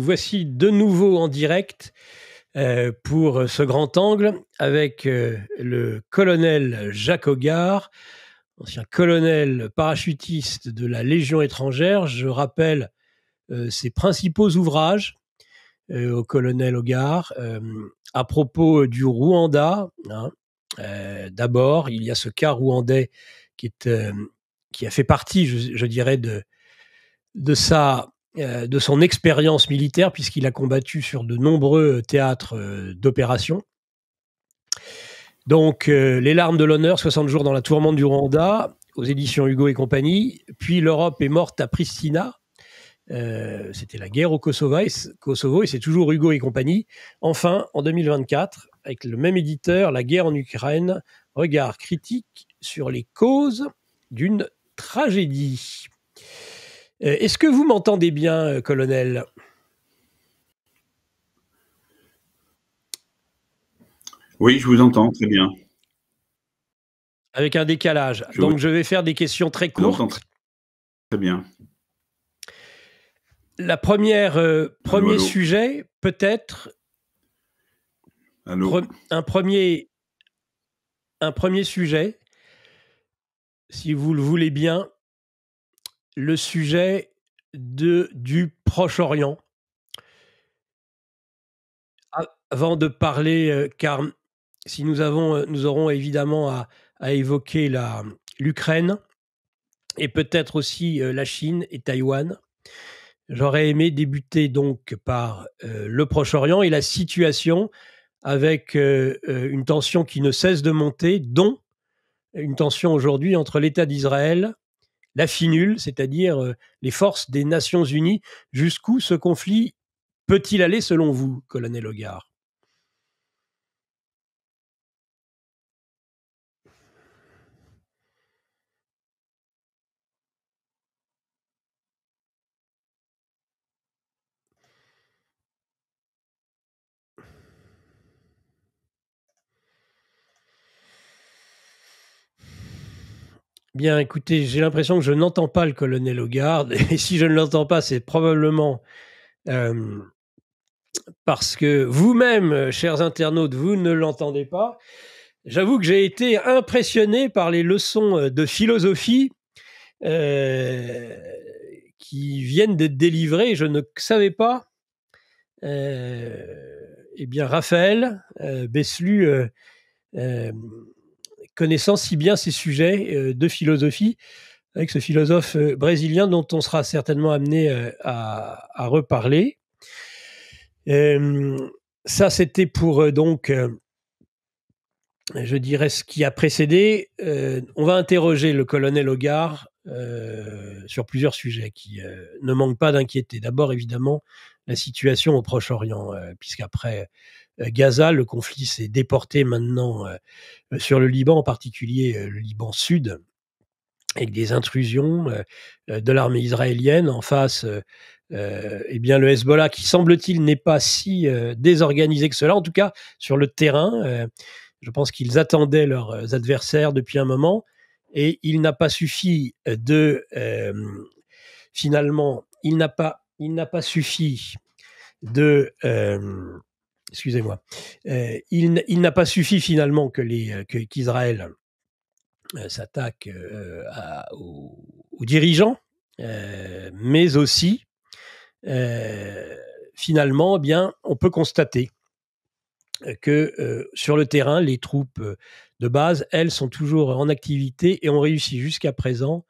voici de nouveau en direct pour ce grand angle avec le colonel Jacques Hoggard, ancien colonel parachutiste de la Légion étrangère. Je rappelle ses principaux ouvrages au colonel Hoggard à propos du Rwanda. Hein. D'abord, il y a ce cas rwandais qui a fait partie, je dirais, de son expérience militaire, puisqu'il a combattu sur de nombreux théâtres d'opération. Donc, Les larmes de l'honneur, 60 jours dans la tourmente du Rwanda, aux éditions Hugo et compagnie. Puis, L'Europe est morte à Pristina. C'était la guerre au Kosovo, et c'est toujours Hugo et compagnie. Enfin, en 2024, avec le même éditeur, La guerre en Ukraine, regard critique sur les causes d'une tragédie. Est-ce que vous m'entendez bien, colonel ? Oui, je vous entends très bien. Avec un décalage. Donc, je vais faire des questions très courtes. Je vous entends très bien. La premier sujet, peut-être. Allô. Un premier sujet, si vous le voulez bien, le sujet du Proche-Orient. Avant de parler, car si nous aurons évidemment à évoquer l'Ukraine et peut-être aussi la Chine et Taïwan. J'aurais aimé débuter donc par le Proche-Orient et la situation avec une tension qui ne cesse de monter, dont une tension aujourd'hui entre l'État d'Israël, la FINUL, c'est-à-dire les forces des Nations Unies. Jusqu'où ce conflit peut-il aller selon vous, colonel Hoggard ? Bien, écoutez, j'ai l'impression que je n'entends pas le colonel Hoggard, et si je ne l'entends pas, c'est probablement parce que vous-même, chers internautes, vous ne l'entendez pas. J'avoue que j'ai été impressionné par les leçons de philosophie qui viennent d'être délivrées. Je ne savais pas. Eh bien, Raphaël Beslu, connaissant si bien ces sujets de philosophie, avec ce philosophe brésilien dont on sera certainement amené à reparler. Ça, c'était pour donc, je dirais, ce qui a précédé. On va interroger le colonel Hoggard sur plusieurs sujets qui ne manquent pas d'inquiéter. D'abord, évidemment, la situation au Proche-Orient, puisqu'après Gaza, le conflit s'est déporté maintenant sur le Liban, en particulier le Liban Sud, avec des intrusions de l'armée israélienne en face. Eh bien, le Hezbollah, qui semble-t-il n'est pas si désorganisé que cela, en tout cas sur le terrain. Je pense qu'ils attendaient leurs adversaires depuis un moment, et il n'a pas suffi finalement, il n'a pas suffi excusez-moi, il n'a pas suffi finalement qu'Israël s'attaque aux dirigeants, mais aussi finalement, eh bien, on peut constater que sur le terrain, les troupes de base, elles, sont toujours en activité et ont réussi jusqu'à présent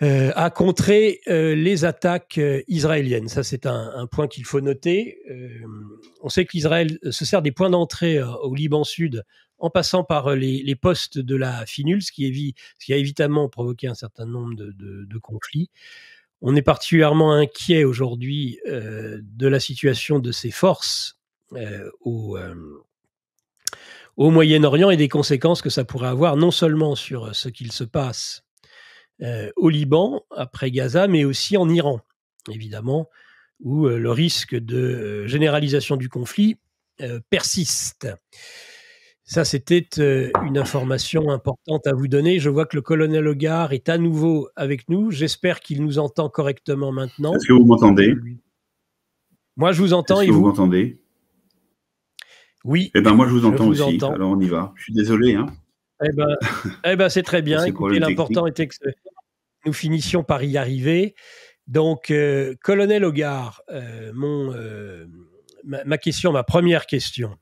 à contrer les attaques israéliennes. Ça, c'est un point qu'il faut noter. On sait qu'Israël se sert des points d'entrée au Liban Sud en passant par les postes de la FINUL, ce qui a évidemment provoqué un certain nombre de conflits. On est particulièrement inquiet aujourd'hui de la situation de ces forces au Moyen-Orient et des conséquences que ça pourrait avoir non seulement sur ce qu'il se passe au Liban, après Gaza, mais aussi en Iran, évidemment, où le risque de généralisation du conflit persiste. Ça, c'était une information importante à vous donner. Je vois que le colonel Hoggard est à nouveau avec nous. J'espère qu'il nous entend correctement maintenant. Est-ce que vous m'entendez ? Moi, je vous entends Est-ce et que vous vous? m'entendez? Oui, Eh ben, moi, je vous je entends vous aussi. entends. Alors, on y va. Je suis désolé, hein, Eh ben, c'est très pour bien. ces Écoutez, problèmes l'important techniques. était que nous finissions par y arriver. Donc, colonel Hogar, ma question, ma première question,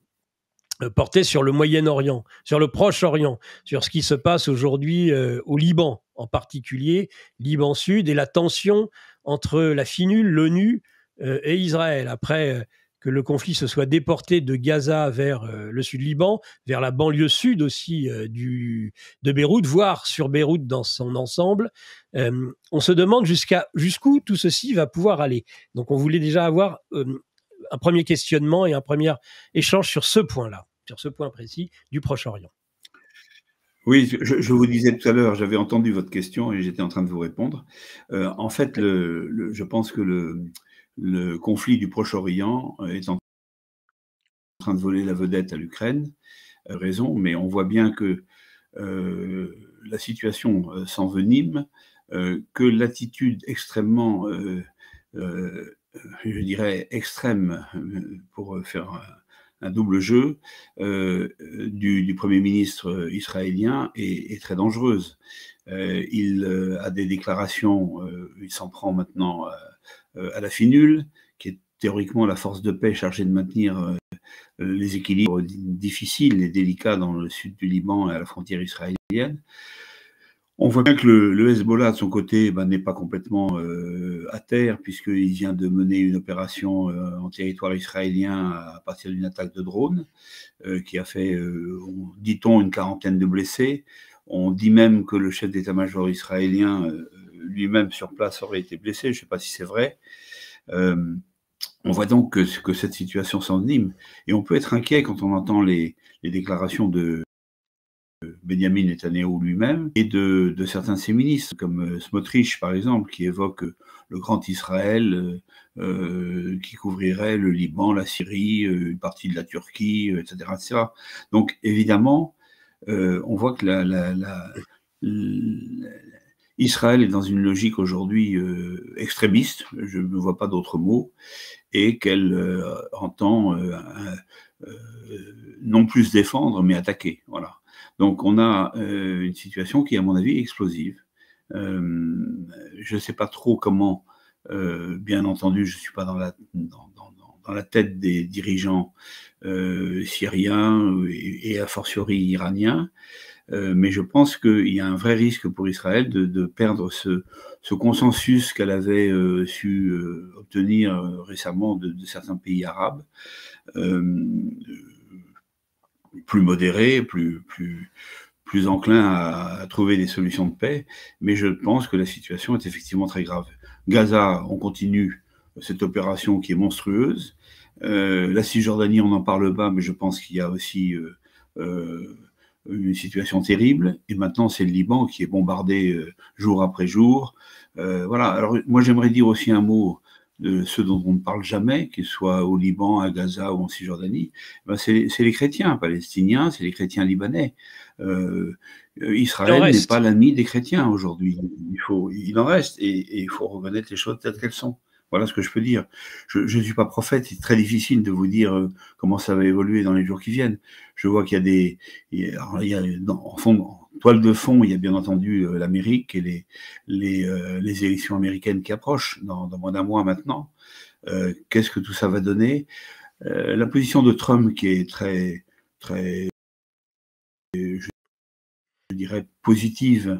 portait sur le Moyen-Orient, sur le Proche-Orient, sur ce qui se passe aujourd'hui au Liban en particulier, Liban Sud, et la tension entre la finule, l'ONU et Israël. Après que le conflit se soit déporté de Gaza vers le sud Liban, vers la banlieue sud aussi de Beyrouth, voire sur Beyrouth dans son ensemble, on se demande jusqu'où tout ceci va pouvoir aller. Donc on voulait déjà avoir un premier questionnement et un premier échange sur ce point-là, sur ce point précis du Proche-Orient. Oui, je vous disais tout à l'heure, j'avais entendu votre question et j'étais en train de vous répondre. En fait, je pense que le conflit du Proche-Orient est en train de voler la vedette à l'Ukraine. Raison, mais on voit bien que la situation s'envenime, que l'attitude extrêmement, je dirais extrême, pour faire un double jeu, du Premier ministre israélien est très dangereuse. Il a des déclarations, il s'en prend maintenant à la finule, qui est théoriquement la force de paix chargée de maintenir les équilibres difficiles et délicats dans le sud du Liban et à la frontière israélienne. On voit bien que le Hezbollah, de son côté, n'est pas complètement à terre, puisqu'il vient de mener une opération en territoire israélien à partir d'une attaque de drone, qui a fait, dit-on, une quarantaine de blessés. On dit même que le chef d'état-major israélien, lui-même sur place, aurait été blessé. Je ne sais pas si c'est vrai. On voit donc que cette situation s'envenime. Et on peut être inquiet quand on entend les déclarations de Benjamin Netanyahu lui-même et de certains de ses ministres, comme Smotrich par exemple, qui évoque le grand Israël qui couvrirait le Liban, la Syrie, une partie de la Turquie, etc., etc. Donc évidemment, on voit que Israël est dans une logique aujourd'hui extrémiste, je ne vois pas d'autre mot, et qu'elle entend non plus se défendre, mais attaquer. Voilà. Donc on a une situation qui est, à mon avis, explosive. Je ne sais pas trop comment, bien entendu, je ne suis pas dans la tête des dirigeants syriens et a fortiori iraniens, mais je pense qu'il y a un vrai risque pour Israël de perdre ce consensus qu'elle avait su obtenir récemment de certains pays arabes, plus modérés, plus enclins à trouver des solutions de paix, mais je pense que la situation est effectivement très grave. Gaza, on continue cette opération qui est monstrueuse. La Cisjordanie, on n'en parle pas, mais je pense qu'il y a aussi une situation terrible. Et maintenant, c'est le Liban qui est bombardé jour après jour. Voilà. Alors, moi, j'aimerais dire aussi un mot de ceux dont on ne parle jamais, qu'ils soient au Liban, à Gaza ou en Cisjordanie. C'est les chrétiens palestiniens, c'est les chrétiens libanais. Il en Israël n'est reste. pas l'ami des chrétiens aujourd'hui. Il en reste et il faut reconnaître les choses telles qu'elles sont. Voilà ce que je peux dire. Je ne suis pas prophète, c'est très difficile de vous dire comment ça va évoluer dans les jours qui viennent. Je vois qu'il y a des... en toile de fond, il y a bien entendu l'Amérique et les élections américaines qui approchent dans moins d'un mois maintenant. Qu'est-ce que tout ça va donner? La position de Trump qui est très, très, je dirais, positive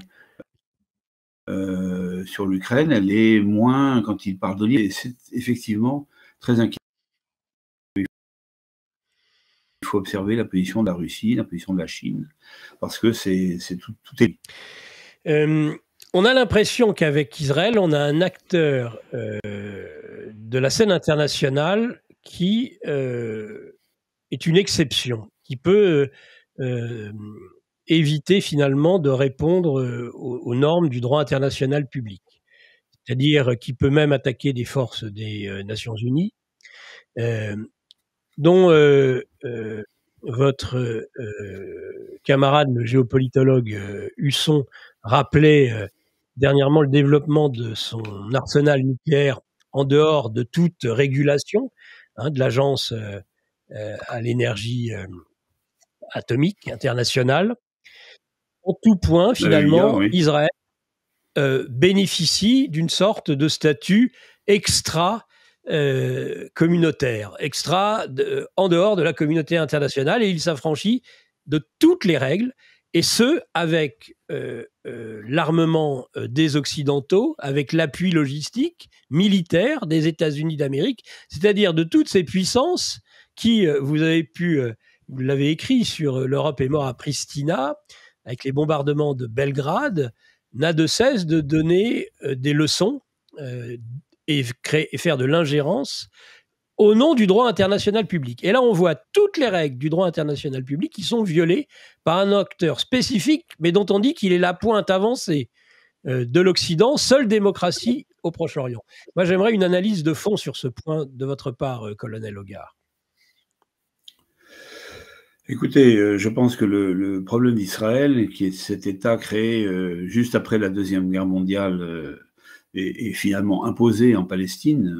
sur l'Ukraine, elle est moins quand il parle de l'île. Et c'est effectivement très inquiétant. Il faut observer la position de la Russie, la position de la Chine, parce que c'est tout est. On a l'impression qu'avec Israël, on a un acteur de la scène internationale qui est une exception, qui peut éviter finalement de répondre aux normes du droit international public. C'est-à-dire qui peut même attaquer des forces des Nations Unies, dont votre camarade, le géopolitologue Husson, rappelait dernièrement le développement de son arsenal nucléaire en dehors de toute régulation, de l'Agence à l'énergie atomique internationale. En tout point, finalement, oui. Israël bénéficie d'une sorte de statut extra communautaire, en dehors de la communauté internationale, et il s'affranchit de toutes les règles, et ce, avec l'armement des Occidentaux, avec l'appui logistique, militaire des États-Unis d'Amérique, c'est-à-dire de toutes ces puissances qui, vous l'avez écrit sur L'Europe est mort à Pristina, avec les bombardements de Belgrade, n'a de cesse de donner des leçons et faire de l'ingérence au nom du droit international public. Et là, on voit toutes les règles du droit international public qui sont violées par un acteur spécifique, mais dont on dit qu'il est la pointe avancée de l'Occident, seule démocratie au Proche-Orient. Moi, j'aimerais une analyse de fond sur ce point de votre part, colonel Hogar. Écoutez, je pense que le problème d'Israël, qui est cet État créé juste après la Deuxième Guerre mondiale et finalement imposé en Palestine,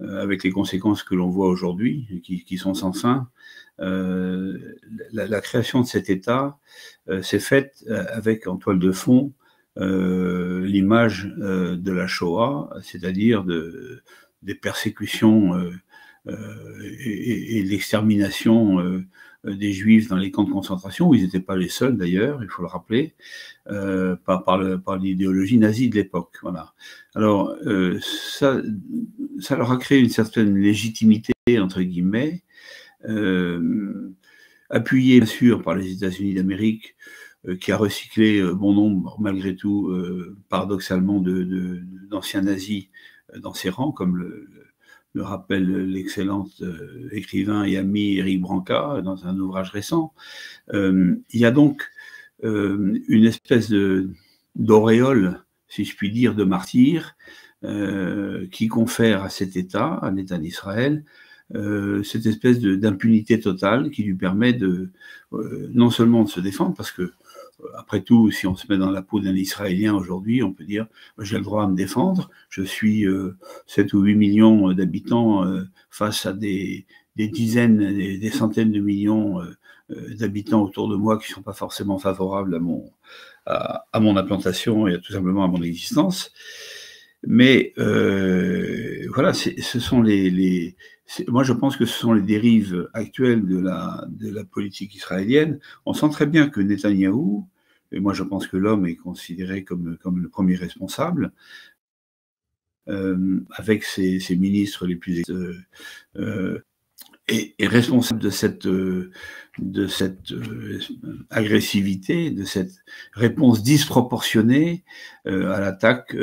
avec les conséquences que l'on voit aujourd'hui, qui sont sans fin, la création de cet État s'est faite avec en toile de fond l'image de la Shoah, c'est-à-dire des persécutions et l'extermination des Juifs dans les camps de concentration, où ils n'étaient pas les seuls d'ailleurs, il faut le rappeler, par l'idéologie nazie de l'époque. Voilà. Alors, ça leur a créé une certaine légitimité, entre guillemets, appuyée bien sûr par les États-Unis d'Amérique, qui a recyclé bon nombre, malgré tout, paradoxalement, d'anciens nazis dans ses rangs, comme le rappelle l'excellent écrivain et ami Éric Branca dans un ouvrage récent. Il y a donc une espèce d'auréole, si je puis dire, de martyr, qui confère à cet État, à l'État d'Israël, cette espèce d'impunité totale qui lui permet non seulement de se défendre, parce que après tout, si on se met dans la peau d'un Israélien aujourd'hui, on peut dire j'ai le droit à me défendre, je suis 7 ou 8 millions d'habitants face à des dizaines, des centaines de millions d'habitants autour de moi qui ne sont pas forcément favorables à mon implantation et tout simplement à mon existence. Mais voilà, ce sont moi je pense que ce sont les dérives actuelles de la politique israélienne. On sent très bien que Netanyahou, et moi je pense que l'homme est considéré comme le premier responsable, avec ses ministres les plus est responsable de cette agressivité, de cette réponse disproportionnée à l'attaque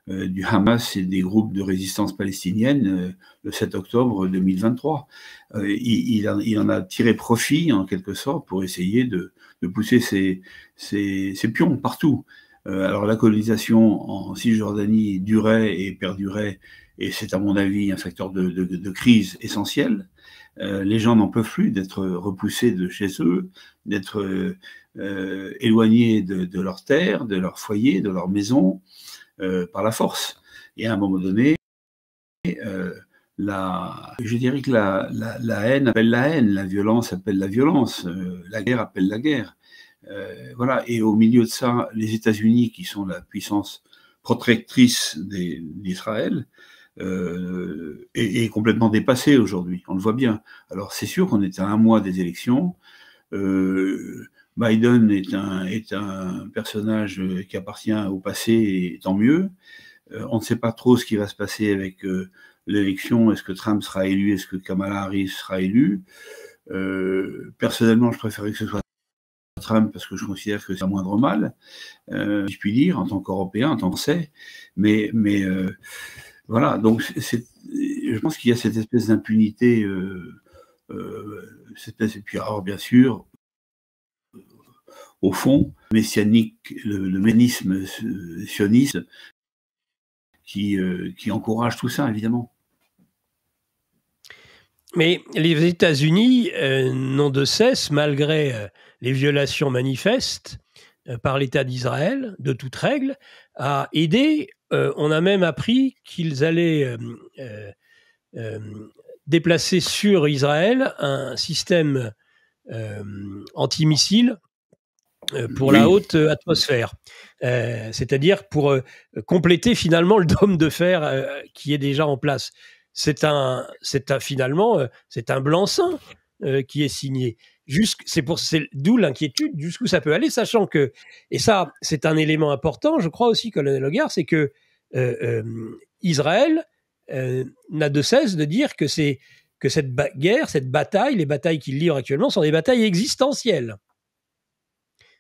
du Hamas et des groupes de résistance palestinienne le 7 octobre 2023. Il en a tiré profit, en quelque sorte, pour essayer de pousser ses pions partout. Alors la colonisation en Cisjordanie durait et perdurait, et c'est à mon avis un facteur de crise essentiel. Les gens n'en peuvent plus d'être repoussés de chez eux, d'être éloignés de leur terre, de leur foyer, de leur maison, par la force. Et à un moment donné, je dirais que la haine appelle la haine, la violence appelle la violence, la guerre appelle la guerre. Voilà. Et au milieu de ça, les États-Unis, qui sont la puissance protectrice d'Israël, est complètement dépassée aujourd'hui. On le voit bien. Alors c'est sûr qu'on est à un mois des élections. Biden est un personnage qui appartient au passé, et tant mieux. On ne sait pas trop ce qui va se passer avec l'élection. Est-ce que Trump sera élu? Est-ce que Kamala Harris sera élue? Personnellement, je préférerais que ce soit Trump, parce que je considère que c'est un moindre mal, si je puis dire, en tant qu'Européen, en tant que Français. Mais voilà, donc je pense qu'il y a cette espèce d'impunité, et puis alors bien sûr, au fond, messianique, le ménisme sioniste qui encourage tout ça, évidemment. Mais les États-Unis n'ont de cesse, malgré les violations manifestes par l'État d'Israël, de toute règle, à aider on a même appris qu'ils allaient déplacer sur Israël un système antimissile pour la haute atmosphère, c'est-à-dire pour compléter finalement le dôme de fer qui est déjà en place. Finalement, c'est un blanc-seing qui est signé. C'est d'où l'inquiétude jusqu'où ça peut aller, sachant que, et ça c'est un élément important, je crois aussi, colonel Hogar, c'est que Israël n'a de cesse de dire que cette guerre, cette bataille, les batailles qu'il livre actuellement sont des batailles existentielles.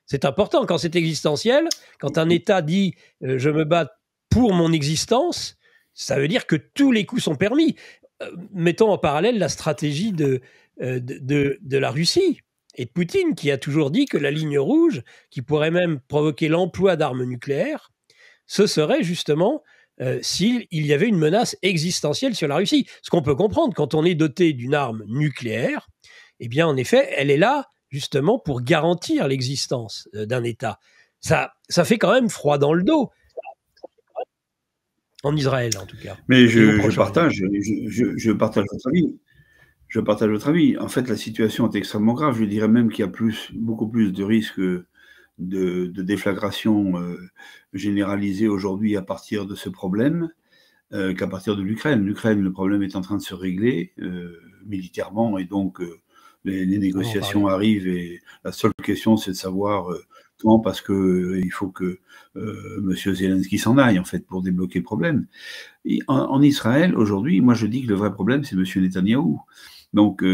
C'est important quand c'est existentiel, quand un État dit je me bats pour mon existence, ça veut dire que tous les coups sont permis. Mettons en parallèle la stratégie de la Russie et de Poutine, qui a toujours dit que la ligne rouge, qui pourrait même provoquer l'emploi d'armes nucléaires, ce serait justement s'il y avait une menace existentielle sur la Russie. Ce qu'on peut comprendre quand on est doté d'une arme nucléaire, eh bien en effet, elle est là justement pour garantir l'existence d'un État. Ça fait quand même froid dans le dos. En Israël, en tout cas. Mais je partage votre avis. Je partage votre avis. En fait, la situation est extrêmement grave. Je dirais même qu'il y a beaucoup plus de risques de déflagration généralisée aujourd'hui à partir de ce problème qu'à partir de l'Ukraine. L'Ukraine, le problème est en train de se régler militairement, et donc les négociations arrivent, et la seule question, c'est de savoir quand, parce que il faut que M. Zelensky s'en aille, en fait, pour débloquer le problème. En Israël, aujourd'hui, moi je dis que le vrai problème, c'est M. Netanyahou. Donc,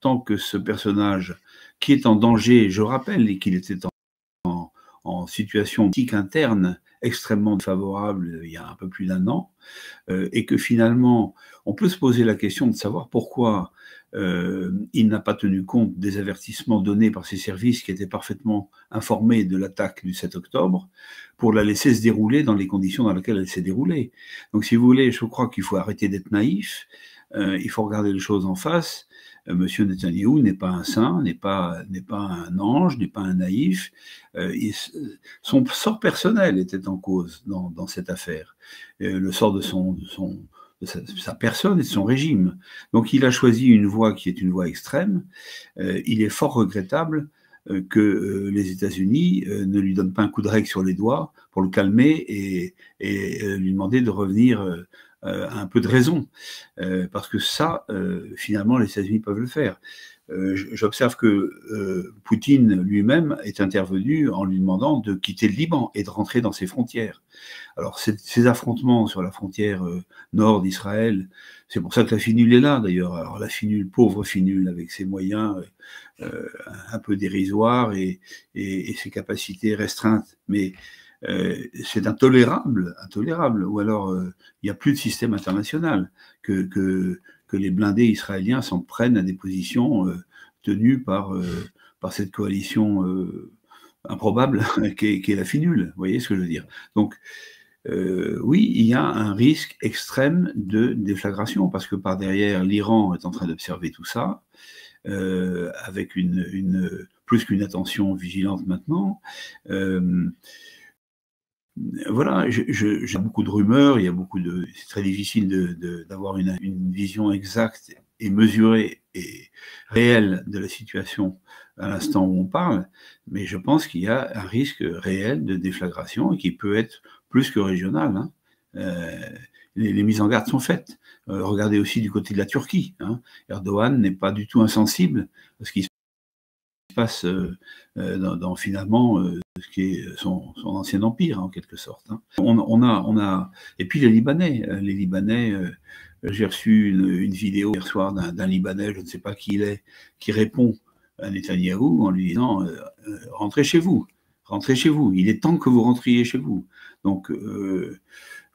tant que ce personnage qui est en danger, je rappelle qu'il était en situation politique interne extrêmement défavorable il y a un peu plus d'1 an, et que finalement, on peut se poser la question de savoir pourquoi il n'a pas tenu compte des avertissements donnés par ses services qui étaient parfaitement informés de l'attaque du 7 octobre pour la laisser se dérouler dans les conditions dans lesquelles elle s'est déroulée. Donc, si vous voulez, je crois qu'il faut arrêter d'être naïf, il faut regarder les choses en face. Monsieur Netanyahou n'est pas un saint, n'est pas un ange, n'est pas un naïf. Son sort personnel était en cause dans cette affaire, le sort de sa personne et de son régime. Donc il a choisi une voie qui est une voie extrême. Il est fort regrettable que les États-Unis ne lui donnent pas un coup de règle sur les doigts pour le calmer et lui demander de revenir un peu de raison, parce que ça, finalement, les États-Unis peuvent le faire. J'observe que Poutine lui-même est intervenu en lui demandant de quitter le Liban et de rentrer dans ses frontières. Alors, ces affrontements sur la frontière nord d'Israël, c'est pour ça que la FINUL est là, d'ailleurs. Alors, la FINUL, pauvre FINUL, avec ses moyens un peu dérisoires et ses capacités restreintes, mais c'est intolérable, ou alors il n'y a plus de système international, que les blindés israéliens s'en prennent à des positions tenues par cette coalition improbable qu'est la FINUL, vous voyez ce que je veux dire. Donc oui, il y a un risque extrême de déflagration, parce que par derrière, l'Iran est en train d'observer tout ça, avec plus qu'une attention vigilante maintenant. Voilà, j'ai beaucoup de rumeurs, c'est très difficile d'avoir une vision exacte et mesurée et réelle de la situation à l'instant où on parle, mais je pense qu'il y a un risque réel de déflagration et qui peut être plus que régional. Hein. Les mises en garde sont faites. Regardez aussi du côté de la Turquie. Hein. Erdogan n'est pas du tout insensible à ce qui se passe dans finalement ce qui est son ancien empire, en quelque sorte. Hein. Et puis les Libanais, j'ai reçu une vidéo hier soir d'un Libanais, je ne sais pas qui il est, qui répond à Netanyahou en lui disant rentrez chez vous, il est temps que vous rentriez chez vous. Donc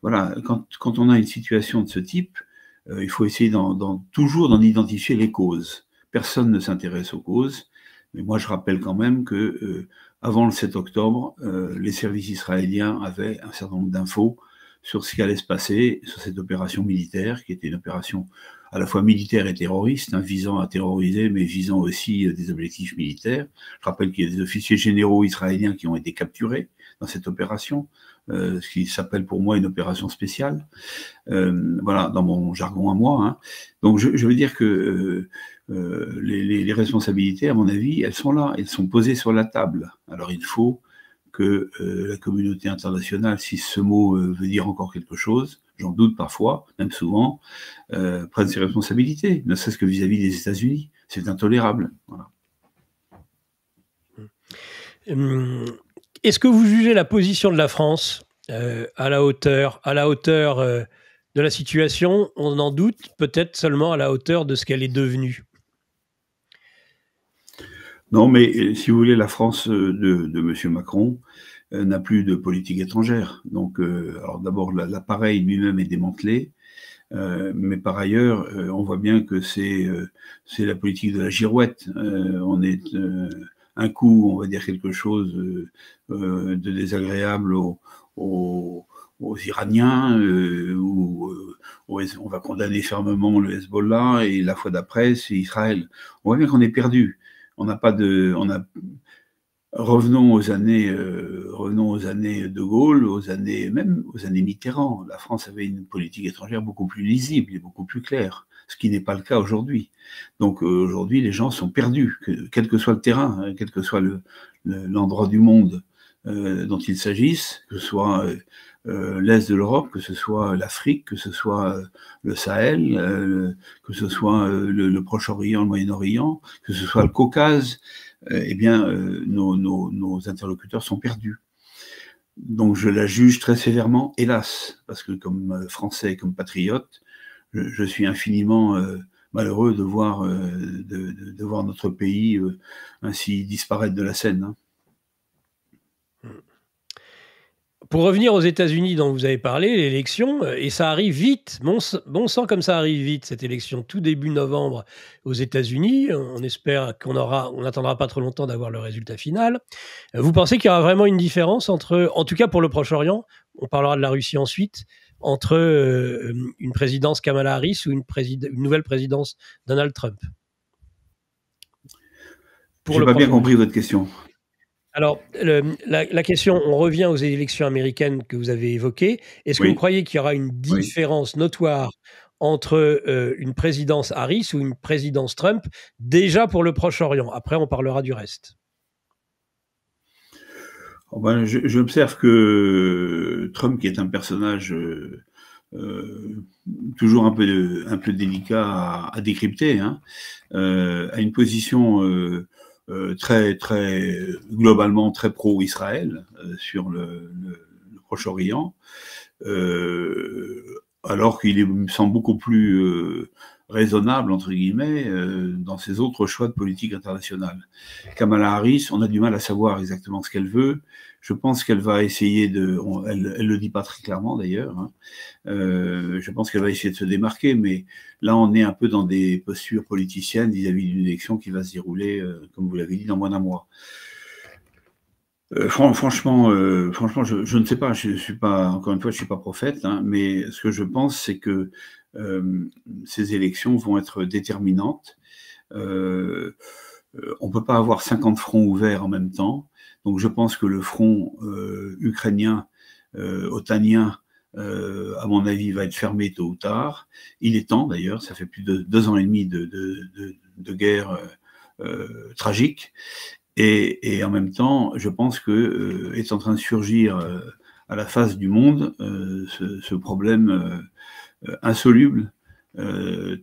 voilà, quand on a une situation de ce type, il faut essayer toujours d'en identifier les causes. Personne ne s'intéresse aux causes, mais moi je rappelle quand même que avant le 7 octobre, les services israéliens avaient un certain nombre d'infos sur ce qui allait se passer, sur cette opération militaire, qui était une opération à la fois militaire et terroriste, hein, visant à terroriser, mais visant aussi des objectifs militaires. Je rappelle qu'il y a des officiers généraux israéliens qui ont été capturés dans cette opération, ce qui s'appelle pour moi une opération spéciale, voilà, dans mon jargon à moi. Hein. Donc je veux dire que les responsabilités, à mon avis, elles sont là, elles sont posées sur la table. Alors il faut que la communauté internationale, si ce mot veut dire encore quelque chose, j'en doute parfois, même souvent, prenne ses responsabilités, ne serait-ce que vis-à-vis des États-Unis. C'est intolérable. Voilà. Est-ce que vous jugez la position de la France à la hauteur de la situation? On en doute, peut-être seulement à la hauteur de ce qu'elle est devenue. Non, mais si vous voulez, la France de M. Macron n'a plus de politique étrangère. Donc, alors d'abord, l'appareil lui-même est démantelé, mais par ailleurs, on voit bien que c'est la politique de la girouette. On est un coup, on va dire quelque chose de désagréable aux Iraniens, on va condamner fermement le Hezbollah, et la fois d'après, c'est Israël. On voit bien qu'on est perdu. On n'a pas de, revenons aux années de Gaulle, même aux années Mitterrand. La France avait une politique étrangère beaucoup plus lisible et beaucoup plus claire, ce qui n'est pas le cas aujourd'hui. Donc aujourd'hui, les gens sont perdus, quel que soit le terrain, hein, quel que soit l'endroit du monde dont il s'agisse, que ce soit l'Est de l'Europe, que ce soit l'Afrique, que ce soit le Sahel, que ce soit le Proche-Orient, le Moyen-Orient, que ce soit le Caucase, eh bien, nos interlocuteurs sont perdus. Donc je la juge très sévèrement, hélas, parce que comme Français, comme patriote, je suis infiniment malheureux de voir notre pays ainsi disparaître de la scène. Hein. Pour revenir aux États-Unis dont vous avez parlé, l'élection, et ça arrive vite, bon sang comme ça arrive vite, cette élection, tout début novembre aux États-Unis. On espère qu'on n'attendra pas trop longtemps d'avoir le résultat final. Vous pensez qu'il y aura vraiment une différence entre, en tout cas pour le Proche-Orient, on parlera de la Russie ensuite, entre une présidence Kamala Harris ou une nouvelle présidence Donald Trump? Je n'ai pas bien compris votre question. Alors, la question, on revient aux élections américaines que vous avez évoquées. Est-ce que vous croyez qu'il y aura une différence notoire entre une présidence Harris ou une présidence Trump, déjà pour le Proche-Orient? Après, on parlera du reste. Oh ben, j'observe que Trump, qui est un personnage toujours un peu délicat à décrypter, hein, a une position très globalement très pro-Israël sur le Proche-Orient, alors qu'il me semble beaucoup plus raisonnable, entre guillemets, dans ses autres choix de politique internationale. Kamala Harris, on a du mal à savoir exactement ce qu'elle veut. Je pense qu'elle va essayer elle le dit pas très clairement d'ailleurs, hein. Je pense qu'elle va essayer de se démarquer, mais là on est un peu dans des postures politiciennes vis-à-vis d'une élection qui va se dérouler, comme vous l'avez dit, dans moins d'un mois. Franchement, je ne sais pas. Je suis pas, encore une fois, je suis pas prophète, hein, mais ce que je pense, c'est que ces élections vont être déterminantes. On peut pas avoir 50 fronts ouverts en même temps. Donc, je pense que le front ukrainien, otanien, à mon avis, va être fermé tôt ou tard. Il est temps, d'ailleurs. Ça fait plus de 2 ans et demi de guerre tragique. Et en même temps, je pense que est en train de surgir à la face du monde ce problème insoluble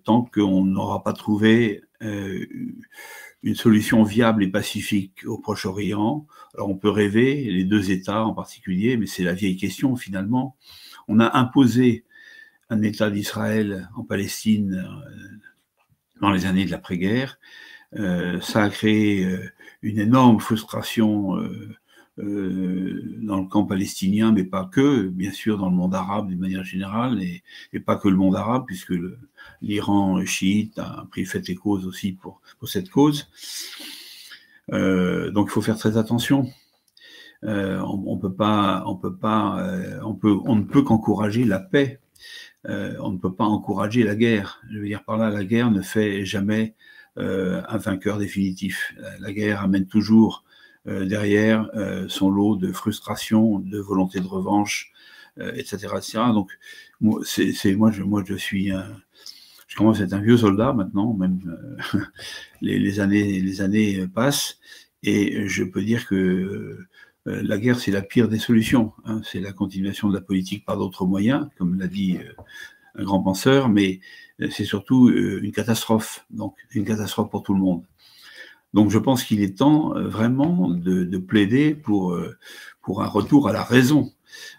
tant qu'on n'aura pas trouvé une solution viable et pacifique au Proche-Orient. Alors on peut rêver, les 2 États en particulier, mais c'est la vieille question finalement. On a imposé un État d'Israël en Palestine dans les années de l'après-guerre. Ça a créé une énorme frustration dans le camp palestinien, mais pas que, bien sûr dans le monde arabe d'une manière générale, et pas que le monde arabe, puisque l'Iran chiite a pris fait et cause aussi pour cette cause. Donc il faut faire très attention. On ne peut qu'encourager la paix. On ne peut pas encourager la guerre. Je veux dire par là, la guerre ne fait jamais un vainqueur définitif. La guerre amène toujours derrière son lot de frustration, de volonté de revanche, etc., etc. Donc, moi, je commence à être un vieux soldat maintenant, même les années passent, et je peux dire que la guerre, c'est la pire des solutions. Hein. C'est la continuation de la politique par d'autres moyens, comme l'a dit un grand penseur, mais c'est surtout une catastrophe, donc une catastrophe pour tout le monde. Donc je pense qu'il est temps vraiment de plaider pour un retour à la raison.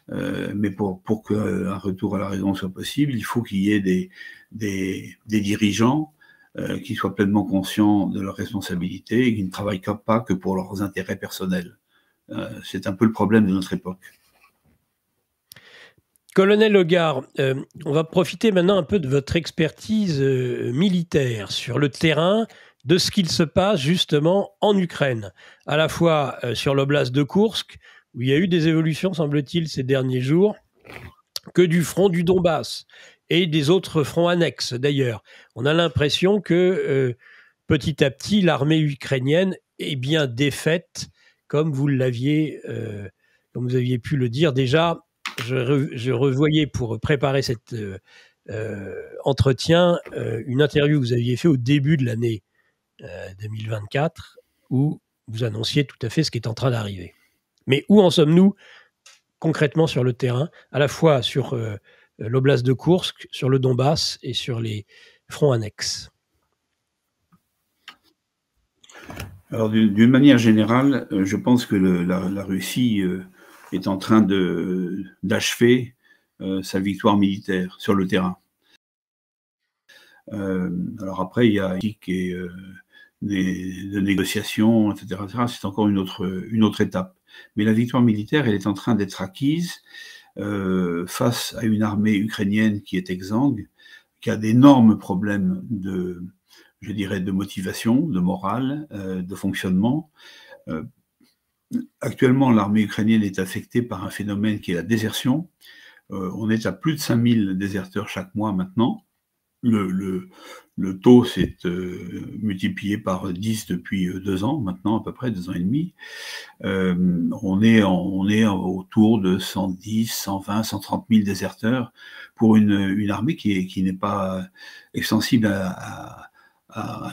Mais pour qu'un retour à la raison soit possible, il faut qu'il y ait des dirigeants qui soient pleinement conscients de leurs responsabilités et qui ne travaillent pas que pour leurs intérêts personnels. C'est un peu le problème de notre époque. Colonel Hogar, on va profiter maintenant un peu de votre expertise militaire sur le terrain, de ce qu'il se passe justement en Ukraine, à la fois sur l'oblast de Koursk, où il y a eu des évolutions, semble-t-il, ces derniers jours, que du front du Donbass et des autres fronts annexes d'ailleurs. On a l'impression que petit à petit, l'armée ukrainienne est bien défaite, comme vous l'aviez, comme vous aviez pu le dire déjà. Je revoyais pour préparer cet entretien une interview que vous aviez fait au début de l'année 2024 où vous annonciez tout à fait ce qui est en train d'arriver. Mais où en sommes-nous concrètement sur le terrain, à la fois sur l'oblast de Koursk, sur le Donbass et sur les fronts annexes? Alors d'une manière générale, je pense que la Russie est en train d'achever sa victoire militaire sur le terrain. Alors après, il y a de négociations, etc., etc. C'est encore une autre étape. Mais la victoire militaire, elle est en train d'être acquise face à une armée ukrainienne qui est exsangue, qui a d'énormes problèmes je dirais, de motivation, de morale, de fonctionnement. Actuellement, l'armée ukrainienne est affectée par un phénomène qui est la désertion. On est à plus de 5000 déserteurs chaque mois maintenant. Le taux s'est multiplié par 10 depuis 2 ans, maintenant à peu près 2 ans et demi. On est autour de 110, 120, 130 000 déserteurs pour une armée qui n'est pas extensible à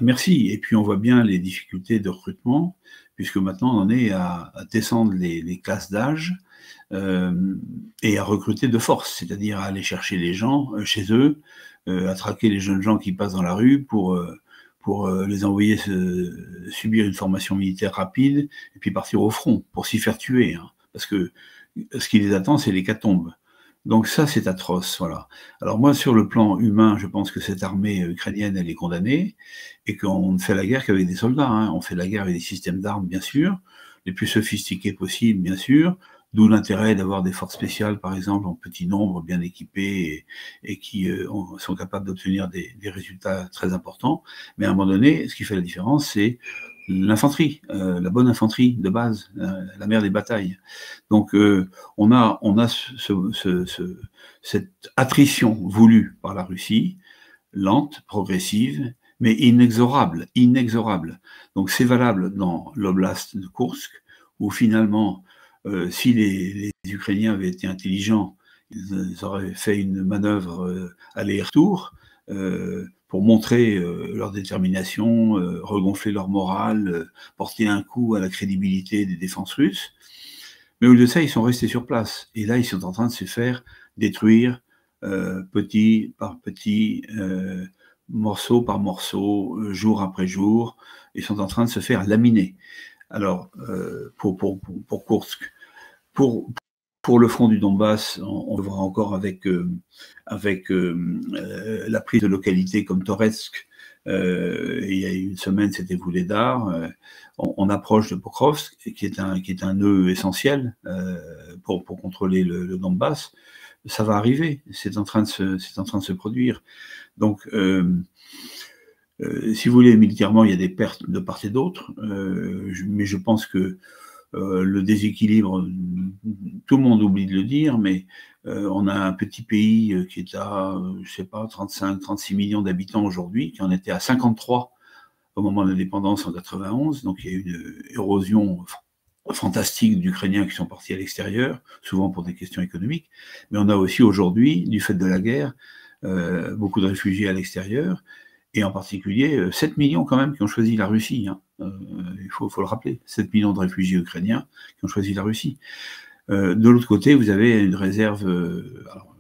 merci. Et puis on voit bien les difficultés de recrutement, puisque maintenant on en est à descendre les classes d'âge et à recruter de force, c'est-à-dire à aller chercher les gens chez eux, à traquer les jeunes gens qui passent dans la rue pour les envoyer subir une formation militaire rapide et puis partir au front pour s'y faire tuer. Hein, parce que ce qui les attend, c'est l'hécatombe. Donc ça, c'est atroce, voilà. Alors moi, sur le plan humain, je pense que cette armée ukrainienne, elle est condamnée et qu'on ne fait la guerre qu'avec des soldats. Hein. On fait la guerre avec des systèmes d'armes, bien sûr, les plus sophistiqués possibles, bien sûr, d'où l'intérêt d'avoir des forces spéciales, par exemple, en petit nombre, bien équipées et qui sont capables d'obtenir des résultats très importants. Mais à un moment donné, ce qui fait la différence, c'est l'infanterie, la bonne infanterie de base, la mère des batailles. Donc on a cette attrition voulue par la Russie, lente, progressive, mais inexorable. Donc c'est valable dans l'oblast de Koursk, où finalement, si les Ukrainiens avaient été intelligents, ils auraient fait une manœuvre aller-retour, pour montrer leur détermination, regonfler leur morale, porter un coup à la crédibilité des défenses russes. Mais au lieu de ça, ils sont restés sur place. Et là, ils sont en train de se faire détruire petit par petit, morceau par morceau, jour après jour. Ils sont en train de se faire laminer. Alors, pour Koursk, pour le front du Donbass, on le voit encore avec la prise de localités comme Toretsk. Il y a une semaine, c'était Vuhledar. On approche de Pokrovsk, qui est un nœud essentiel pour contrôler le Donbass. Ça va arriver. C'est en train de se produire. Donc, si vous voulez, militairement, il y a des pertes de part et d'autre, mais je pense que le déséquilibre, tout le monde oublie de le dire, mais on a un petit pays qui est à, je sais pas, 35, 36 millions d'habitants aujourd'hui, qui en était à 53 au moment de l'indépendance en 91, donc il y a eu une érosion fantastiques d'Ukrainiens qui sont partis à l'extérieur, souvent pour des questions économiques, mais on a aussi aujourd'hui, du fait de la guerre, beaucoup de réfugiés à l'extérieur, et en particulier 7 millions quand même qui ont choisi la Russie. Hein. Il faut le rappeler, 7 millions de réfugiés ukrainiens qui ont choisi la Russie. De l'autre côté, vous avez une réserve. Alors,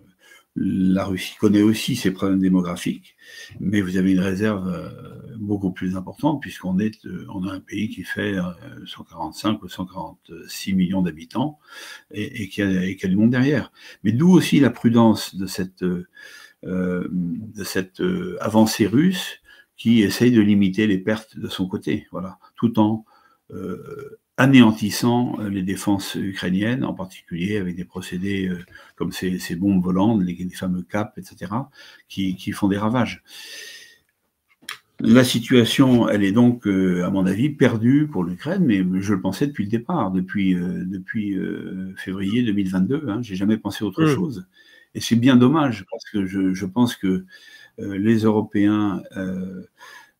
la Russie connaît aussi ses problèmes démographiques, mais vous avez une réserve beaucoup plus importante puisqu'on on a un pays qui fait 145 ou 146 millions d'habitants et qui a du monde derrière. Mais d'où aussi la prudence de cette avancée russe qui essaye de limiter les pertes de son côté, voilà, tout en anéantissant les défenses ukrainiennes, en particulier avec des procédés comme ces bombes volantes, les fameux CAP, etc., qui font des ravages. La situation, elle est donc, à mon avis, perdue pour l'Ukraine, mais je le pensais depuis le départ, depuis février 2022. Hein, j'ai jamais pensé autre chose. Et c'est bien dommage, parce que je pense que les Européens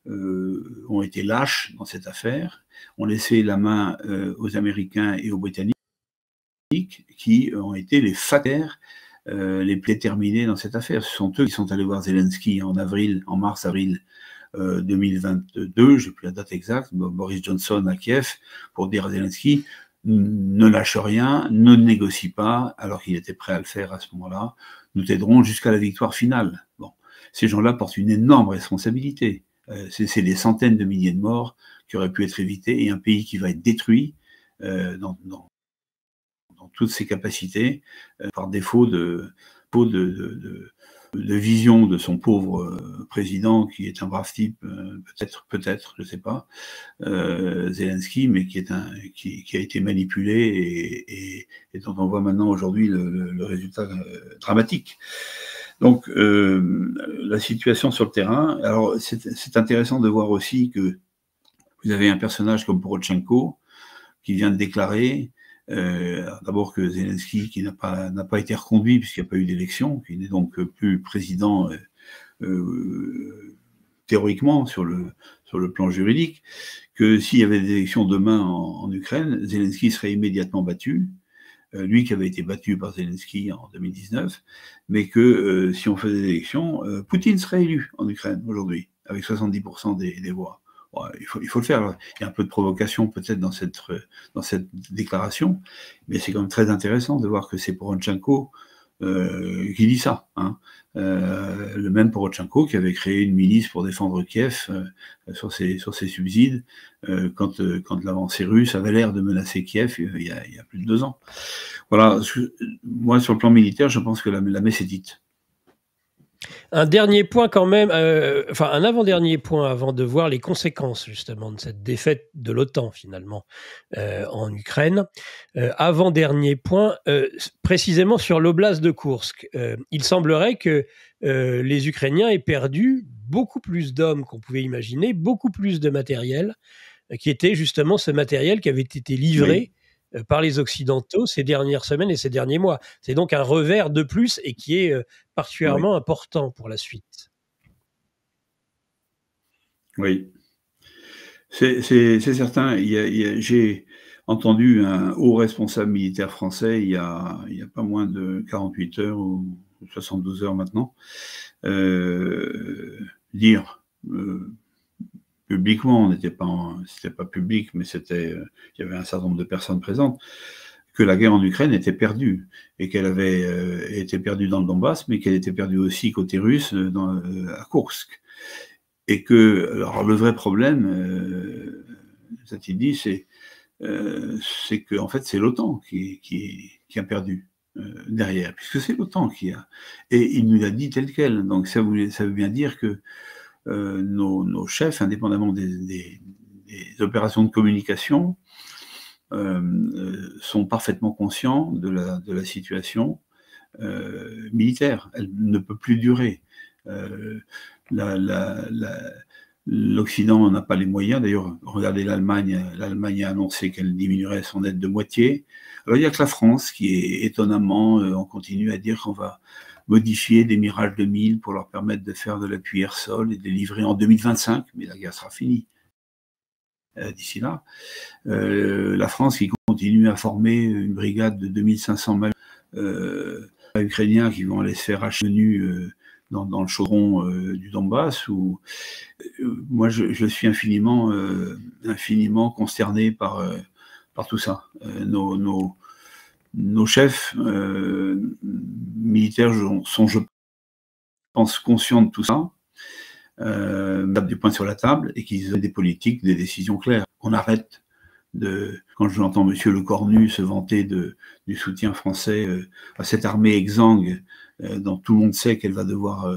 ont été lâches dans cette affaire, ont laissé la main aux Américains et aux Britanniques, qui ont été les facteurs les plus déterminés dans cette affaire. Ce sont eux qui sont allés voir Zelensky en mars-avril 2022, j'ai plus la date exacte, Boris Johnson à Kiev, pour dire à Zelensky, ne lâche rien, ne négocie pas, alors qu'il était prêt à le faire à ce moment-là, nous t'aiderons jusqu'à la victoire finale. Bon, ces gens-là portent une énorme responsabilité. C'est des centaines de milliers de morts qui auraient pu être évités et un pays qui va être détruit dans toutes ses capacités par défaut de vision de son pauvre président qui est un brave type, peut-être, je sais pas, Zelensky, mais qui a été manipulé et dont on voit maintenant aujourd'hui le résultat dramatique. Donc, la situation sur le terrain. Alors, c'est intéressant de voir aussi que vous avez un personnage comme Poroshenko qui vient de déclarer d'abord que Zelensky, qui n'a pas été reconduit puisqu'il n'y a pas eu d'élection, qui n'est donc plus président théoriquement sur le plan juridique, que s'il y avait des élections demain en Ukraine, Zelensky serait immédiatement battu. Lui qui avait été battu par Zelensky en 2019, mais que si on faisait des élections, Poutine serait élu en Ukraine aujourd'hui, avec 70% des voix. Bon, il faut le faire. Il y a un peu de provocation peut-être dans cette déclaration, mais c'est quand même très intéressant de voir que c'est Poroshenko qui dit ça. Hein. Le même Poroshenko qui avait créé une milice pour défendre Kiev sur ses subsides quand l'avancée russe avait l'air de menacer Kiev il y a plus de 2 ans. Voilà, moi sur le plan militaire, je pense que la messe est dite. Un dernier point quand même, un avant-dernier point avant de voir les conséquences justement de cette défaite de l'OTAN finalement en Ukraine. Avant-dernier point, précisément sur l'oblast de Koursk. Il semblerait que les Ukrainiens aient perdu beaucoup plus d'hommes qu'on pouvait imaginer, beaucoup plus de matériel, qui était justement ce matériel qui avait été livré par les Occidentaux ces dernières semaines et ces derniers mois. C'est donc un revers de plus et qui est particulièrement important pour la suite. Oui, c'est certain. J'ai entendu un haut responsable militaire français il y a pas moins de 48 heures ou 72 heures maintenant, dire publiquement, c'était pas public, mais il y avait un certain nombre de personnes présentes, que la guerre en Ukraine était perdue et qu'elle avait été perdue dans le Donbass, mais qu'elle était perdue aussi côté russe à Koursk. Et que, alors le vrai problème, a-t-il dit, c'est que en fait c'est l'OTAN qui a perdu derrière, puisque c'est l'OTAN qui a. Et il nous l'a dit tel quel. Donc ça veut bien dire que nos chefs, indépendamment des opérations de communication, sont parfaitement conscients de la situation militaire. Elle ne peut plus durer. L'Occident n'a pas les moyens. D'ailleurs, regardez l'Allemagne. L'Allemagne a annoncé qu'elle diminuerait son aide de moitié. Alors, il n'y a que la France qui est étonnamment, on continue à dire qu'on va modifier des Mirage 2000 pour leur permettre de faire de l'appui air-sol et de les livrer en 2025, mais la guerre sera finie d'ici là. La France qui continuer à former une brigade de 2500 Ukrainiens qui vont aller se faire hacher dans le chaudron du Donbass. Moi, je suis infiniment consterné par tout ça. Nos chefs militaires sont, je pense, conscients de tout ça, mettent des points sur la table et qu'ils aient des politiques, des décisions claires. On arrête quand j'entends M. Lecornu se vanter du soutien français à cette armée exsangue, dont tout le monde sait qu'elle va devoir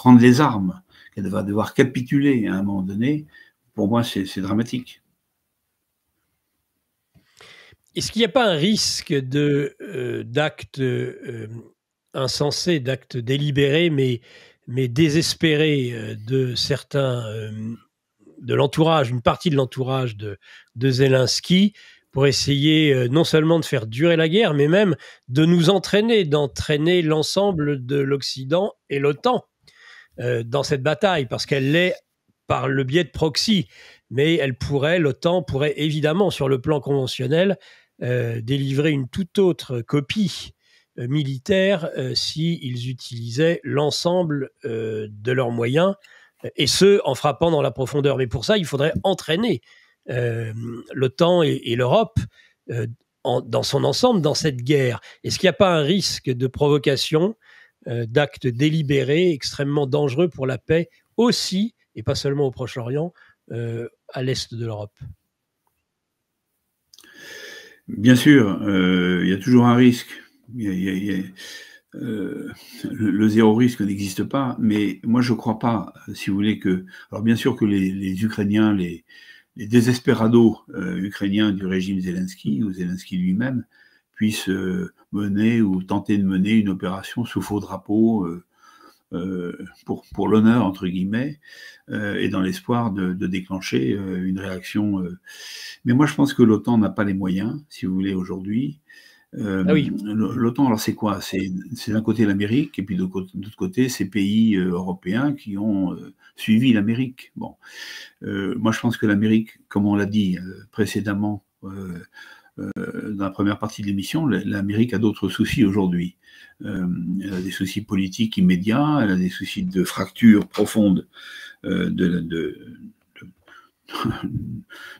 rendre les armes, qu'elle va devoir capituler à un moment donné, pour moi, c'est dramatique. Est-ce qu'il n'y a pas un risque d'actes insensés, d'actes délibérés, mais désespérés de certains, de l'entourage, une partie de l'entourage de Zelensky, pour essayer non seulement de faire durer la guerre, mais même de nous d'entraîner l'ensemble de l'Occident et l'OTAN dans cette bataille, parce qu'elle l'est par le biais de proxy. Mais l'OTAN pourrait évidemment, sur le plan conventionnel, délivrer une toute autre copie militaire s'ils utilisaient l'ensemble de leurs moyens, et ce, en frappant dans la profondeur. Mais pour ça, il faudrait entraîner l'OTAN et l'Europe dans son ensemble dans cette guerre. Est-ce qu'il n'y a pas un risque de provocation, d'actes délibérés, extrêmement dangereux pour la paix aussi, et pas seulement au Proche-Orient, à l'est de l'Europe? Bien sûr, il y a toujours un risque. Le zéro risque n'existe pas, mais moi je ne crois pas, si vous voulez, que... Alors bien sûr que les Ukrainiens, les désespérados ukrainiens du régime Zelensky, ou Zelensky lui-même, puissent mener ou tenter de mener une opération sous faux drapeau pour l'honneur, entre guillemets, et dans l'espoir de déclencher une réaction. Mais moi je pense que l'OTAN n'a pas les moyens, si vous voulez, aujourd'hui. Oui. L'OTAN, alors c'est quoi? C'est d'un côté l'Amérique, et puis de l'autre côté, ces pays européens qui ont suivi l'Amérique. Bon, moi je pense que l'Amérique, comme on l'a dit précédemment dans la première partie de l'émission, l'Amérique a d'autres soucis aujourd'hui. Elle a des soucis politiques immédiats, elle a des soucis de fracture profonde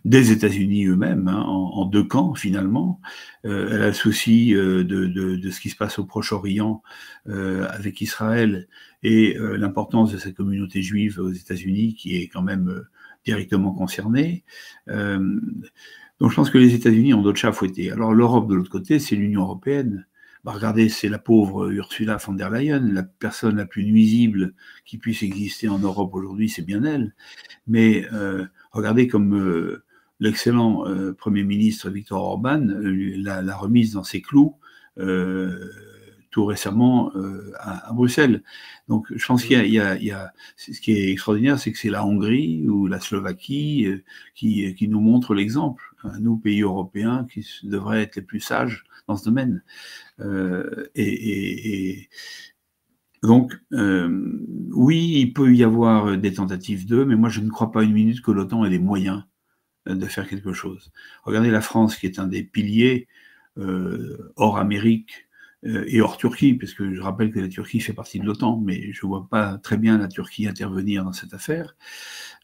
des États-Unis eux-mêmes, hein, en deux camps finalement. Elle a le souci de ce qui se passe au Proche-Orient avec Israël et l'importance de cette communauté juive aux États-Unis qui est quand même directement concernée. Donc je pense que les États-Unis ont d'autres chats à fouetter. Alors l'Europe de l'autre côté, c'est l'Union européenne. Bah, regardez, c'est la pauvre Ursula von der Leyen, la personne la plus nuisible qui puisse exister en Europe aujourd'hui, c'est bien elle. Mais regardez comme l'excellent Premier ministre Viktor Orban l'a remise dans ses clous tout récemment à Bruxelles. Donc je pense qu'il y a ce qui est extraordinaire, c'est que c'est la Hongrie ou la Slovaquie qui nous montre l'exemple. Nous, pays européens, qui devraient être les plus sages dans ce domaine. Donc, oui, il peut y avoir des tentatives mais moi je ne crois pas une minute que l'OTAN ait les moyens de faire quelque chose. Regardez la France, qui est un des piliers hors Amérique et hors Turquie, parce que je rappelle que la Turquie fait partie de l'OTAN, mais je ne vois pas très bien la Turquie intervenir dans cette affaire.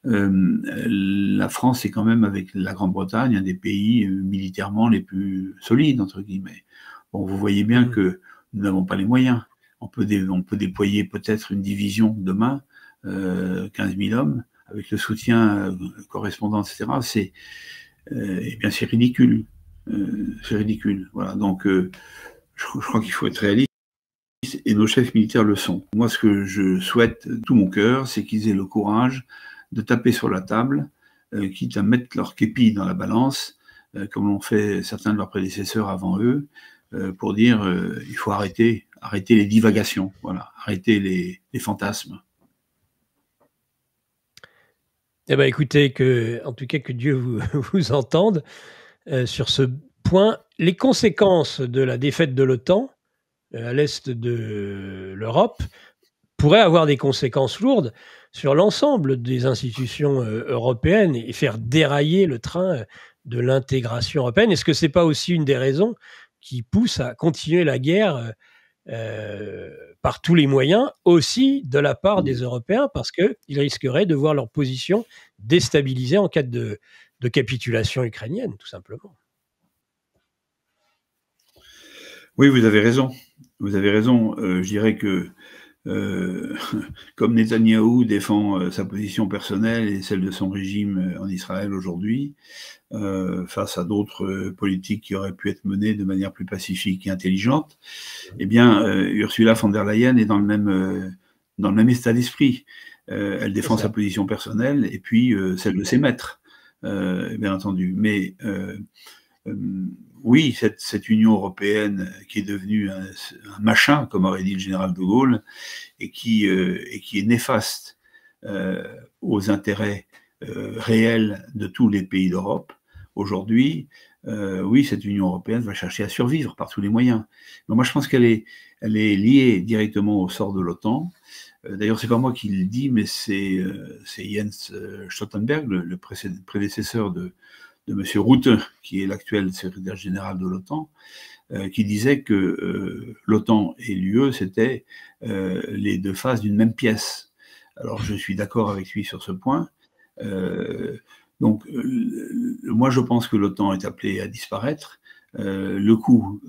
La France est quand même, avec la Grande-Bretagne, un des pays militairement les plus solides, entre guillemets. Bon, vous voyez bien que nous n'avons pas les moyens. On peut déployer peut-être une division demain, 15 000 hommes, avec le soutien correspondant, etc. Eh bien, c'est ridicule. C'est ridicule. Voilà. Donc, je crois qu'il faut être réaliste, et nos chefs militaires le sont. Moi, ce que je souhaite de tout mon cœur, c'est qu'ils aient le courage de taper sur la table, quitte à mettre leur képi dans la balance, comme l'ont fait certains de leurs prédécesseurs avant eux, pour dire il faut arrêter les divagations, voilà, arrêter les fantasmes. Eh bien, écoutez, en tout cas, que Dieu vous entende sur ce point. Les conséquences de la défaite de l'OTAN à l'est de l'Europe pourraient avoir des conséquences lourdes sur l'ensemble des institutions européennes et faire dérailler le train de l'intégration européenne. Est-ce que ce n'est pas aussi une des raisons qui pousse à continuer la guerre par tous les moyens, aussi de la part des Européens, parce qu'ils risqueraient de voir leur position déstabilisée en cas de capitulation ukrainienne, tout simplement? Oui, vous avez raison. Vous avez raison. Je dirais que comme Netanyahou défend sa position personnelle et celle de son régime en Israël aujourd'hui, face à d'autres politiques qui auraient pu être menées de manière plus pacifique et intelligente, eh bien, Ursula von der Leyen est dans le même état d'esprit. Elle défend sa position personnelle et puis celle de ses maîtres, bien entendu. Mais oui, cette Union européenne qui est devenue un machin, comme aurait dit le général de Gaulle, et qui est néfaste aux intérêts réels de tous les pays d'Europe, aujourd'hui, oui, cette Union européenne va chercher à survivre par tous les moyens. Mais moi, je pense qu'elle est liée directement au sort de l'OTAN. D'ailleurs, c'est pas moi qui le dis, mais c'est Jens Stoltenberg, le prédécesseur de M. Rutte, qui est l'actuel secrétaire général de l'OTAN, qui disait que l'OTAN et l'UE, c'était les deux faces d'une même pièce. Alors, je suis d'accord avec lui sur ce point. Donc, moi, je pense que l'OTAN est appelée à disparaître. Le coup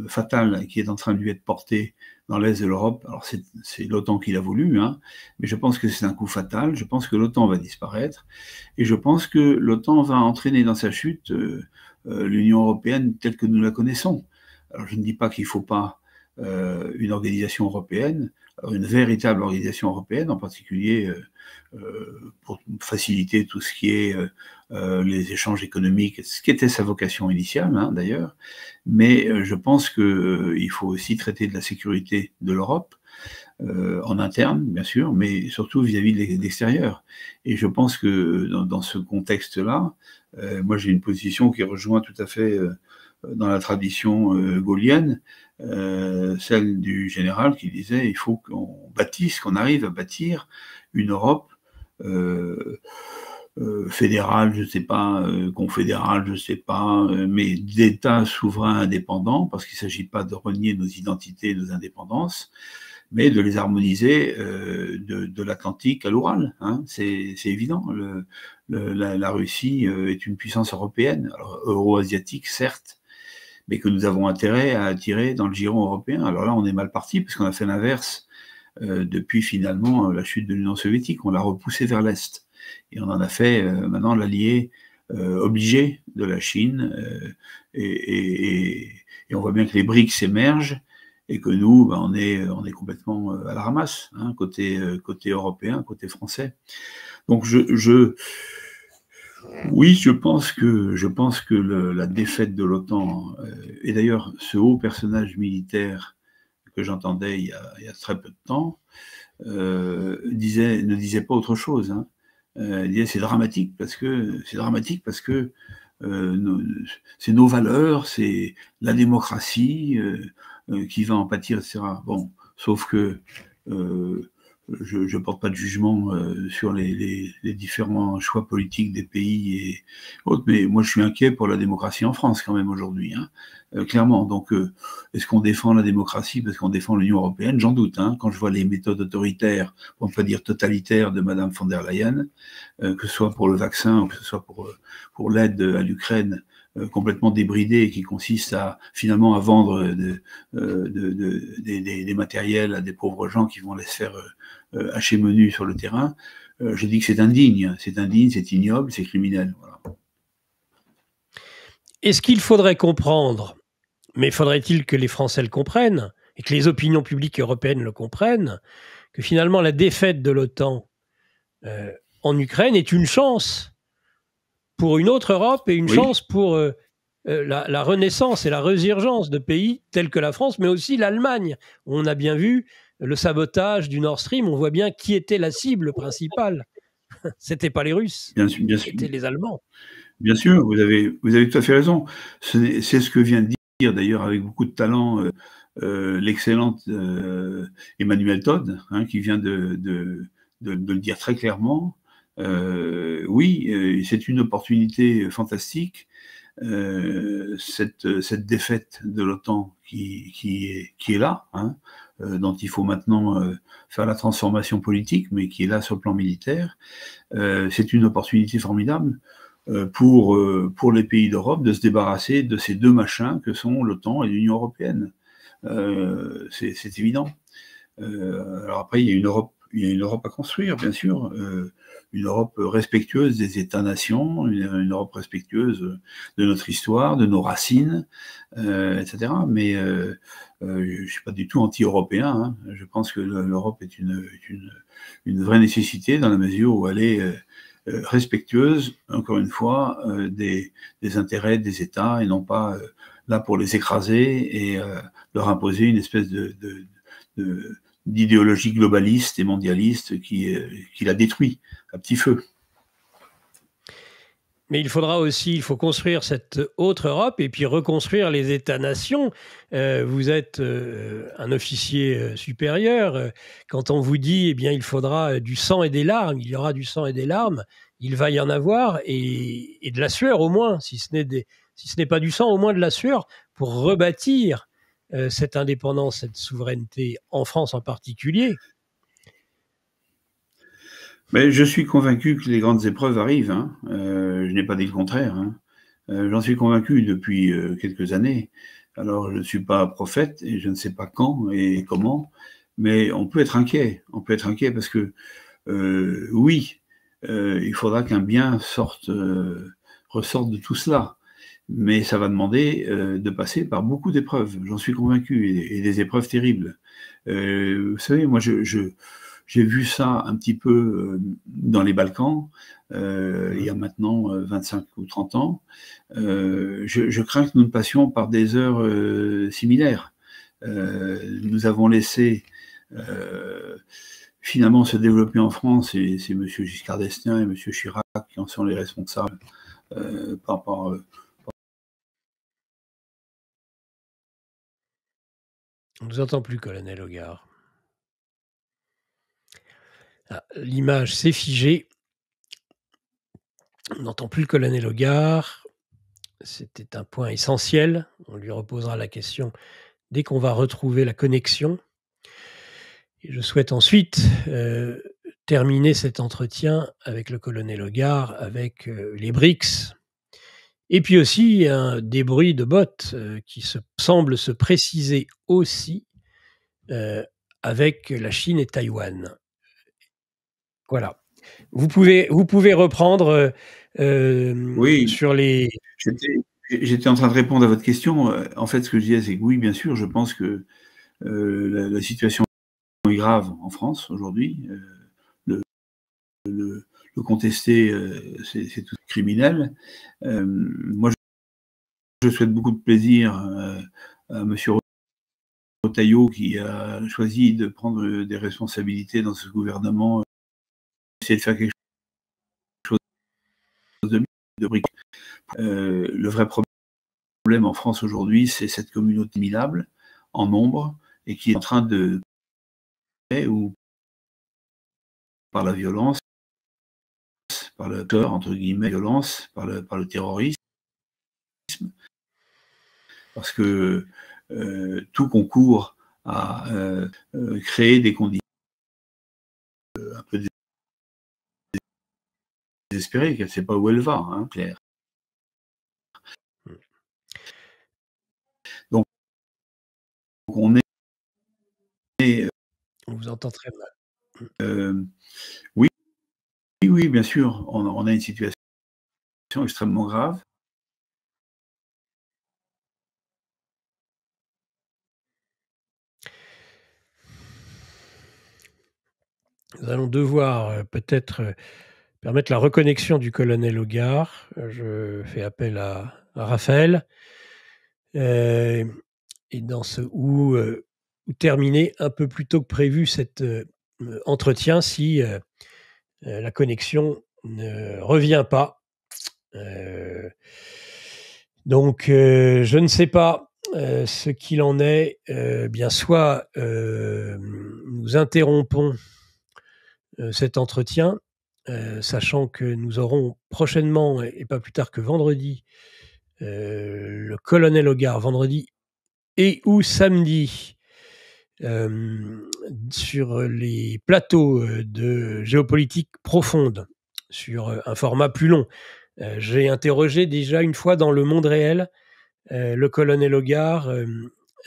fatal qui est en train de lui être porté dans l'Est de l'Europe, alors c'est l'OTAN qui l'a voulu, hein, mais je pense que c'est un coup fatal. Je pense que l'OTAN va disparaître et je pense que l'OTAN va entraîner dans sa chute l'Union européenne telle que nous la connaissons. Alors, je ne dis pas qu'il ne faut pas une organisation européenne, alors une véritable organisation européenne, en particulier pour faciliter tout ce qui est les échanges économiques, ce qui était sa vocation initiale, hein, d'ailleurs. Mais je pense qu'il faut aussi traiter de la sécurité de l'Europe, en interne, bien sûr, mais surtout vis-à-vis de l'extérieur. Et je pense que dans ce contexte-là, moi j'ai une position qui rejoint tout à fait dans la tradition gaulienne, celle du général qui disait il faut qu'on bâtisse, qu'on arrive à bâtir une Europe fédérale, je ne sais pas, confédérale, je ne sais pas, mais d'États souverains indépendants, parce qu'il ne s'agit pas de renier nos identités, nos indépendances, mais de les harmoniser de l'Atlantique à l'Oural. Hein, c'est évident. La Russie est une puissance européenne, euro-asiatique certes, mais que nous avons intérêt à attirer dans le giron européen. Alors là, on est mal parti, parce qu'on a fait l'inverse depuis finalement la chute de l'Union soviétique. On l'a repoussé vers l'Est. Et on en a fait maintenant l'allié obligé de la Chine. Et on voit bien que les BRICS émergent et que nous, ben, on est complètement à la ramasse, hein, côté européen, côté français. Donc oui, je pense que la défaite de l'OTAN, et d'ailleurs ce haut personnage militaire que j'entendais il y a très peu de temps, ne disait pas autre chose. Hein. Il disait c'est dramatique parce que c'est nos valeurs, c'est la démocratie qui va en pâtir, etc. Bon, sauf que je ne porte pas de jugement sur les différents choix politiques des pays et autres, mais moi je suis inquiet pour la démocratie en France quand même aujourd'hui, hein, clairement. Donc, est-ce qu'on défend la démocratie parce qu'on défend l'Union européenne? J'en doute. Hein, quand je vois les méthodes autoritaires, pour ne pas dire totalitaires, de Madame von der Leyen, que ce soit pour le vaccin ou que ce soit pour l'aide à l'Ukraine, complètement débridée, qui consiste finalement à vendre des matériels à des pauvres gens qui vont les faire hacher menu sur le terrain, je dis que c'est indigne, c'est ignoble, c'est criminel. Voilà. Est-ce qu'il faudrait comprendre, mais faudrait-il que les Français le comprennent, et que les opinions publiques européennes le comprennent, que finalement la défaite de l'OTAN en Ukraine est une chance pour une autre Europe et une chance pour la renaissance et la résurgence de pays tels que la France, mais aussi l'Allemagne. On a bien vu le sabotage du Nord Stream, on voit bien qui était la cible principale. C'était pas les Russes, c'était les Allemands. Bien sûr, vous avez tout à fait raison. C'est ce que vient de dire d'ailleurs avec beaucoup de talent l'excellente Emmanuel Todd, hein, qui vient de le dire très clairement. Oui, c'est une opportunité fantastique. Cette défaite de l'OTAN qui est là, hein, dont il faut maintenant faire la transformation politique, mais qui est là sur le plan militaire, c'est une opportunité formidable pour les pays d'Europe de se débarrasser de ces deux machins que sont l'OTAN et l'Union européenne. C'est évident. Alors après, il y a une Europe à construire, bien sûr, une Europe respectueuse des États-nations, une Europe respectueuse de notre histoire, de nos racines, etc. Mais je ne suis pas du tout anti-européen. Hein. Je pense que l'Europe est une vraie nécessité dans la mesure où elle est respectueuse, encore une fois, des intérêts des États et non pas là pour les écraser et leur imposer une espèce d'idéologie globaliste et mondialiste qui la détruit à petit feu. Mais il faut construire cette autre Europe et puis reconstruire les États-nations. Vous êtes un officier supérieur. Quand on vous dit, eh bien, il faudra du sang et des larmes, il y aura du sang et des larmes, il va y en avoir et de la sueur au moins, si ce n'est pas du sang, au moins de la sueur pour rebâtir cette indépendance, cette souveraineté en France en particulier. Mais je suis convaincu que les grandes épreuves arrivent. Hein. Je n'ai pas dit le contraire. Hein. J'en suis convaincu depuis quelques années. Alors, je ne suis pas prophète et je ne sais pas quand et comment, mais on peut être inquiet. On peut être inquiet parce que, oui, il faudra qu'un bien ressorte de tout cela. Mais ça va demander de passer par beaucoup d'épreuves. J'en suis convaincu, et des épreuves terribles. Vous savez, moi, j'ai vu ça un petit peu dans les Balkans, il y a maintenant 25 ou 30 ans. Je crains que nous ne passions par des heures similaires. Nous avons laissé finalement se développer en France, et c'est M. Giscard d'Estaing et M. Chirac qui en sont les responsables On ne vous entend plus, colonel Hogard. Ah, l'image s'est figée. On n'entend plus le colonel Hogard. C'était un point essentiel. On lui reposera la question dès qu'on va retrouver la connexion. Et je souhaite ensuite terminer cet entretien avec le colonel Hogard, avec les BRICS, et puis aussi des bruits de bottes qui semblent se préciser aussi avec la Chine et Taïwan. Voilà. Vous pouvez reprendre oui, sur les... J'étais en train de répondre à votre question. En fait, ce que je disais, c'est que oui, bien sûr, je pense que la situation est grave en France aujourd'hui. Le contester, c'est tout criminel. Moi, je souhaite beaucoup de plaisir à M. Retailleau qui a choisi de prendre des responsabilités dans ce gouvernement, essayer de faire quelque chose de brique. Le vrai problème en France aujourd'hui, c'est cette communauté minable en nombre et qui est en train de, ou par la violence, par la peur, entre guillemets, violence, par le terrorisme, parce que tout concourt à créer des conditions un peu désespérées, qu'elle ne sait pas où elle va, hein, Claire. Donc on est... On vous entend très mal. Oui, bien sûr, on a une situation extrêmement grave. Nous allons devoir peut-être permettre la reconnexion du colonel Hogard. Je fais appel à Raphaël. Et ou terminer un peu plus tôt que prévu cet entretien si la connexion ne revient pas. Donc, je ne sais pas ce qu'il en est. Bien soit nous interrompons cet entretien sachant que nous aurons prochainement, et pas plus tard que vendredi, le colonel Hogar, vendredi et ou samedi, sur les plateaux de géopolitique profonde, sur un format plus long. J'ai interrogé déjà une fois dans Le Monde réel le colonel Hogar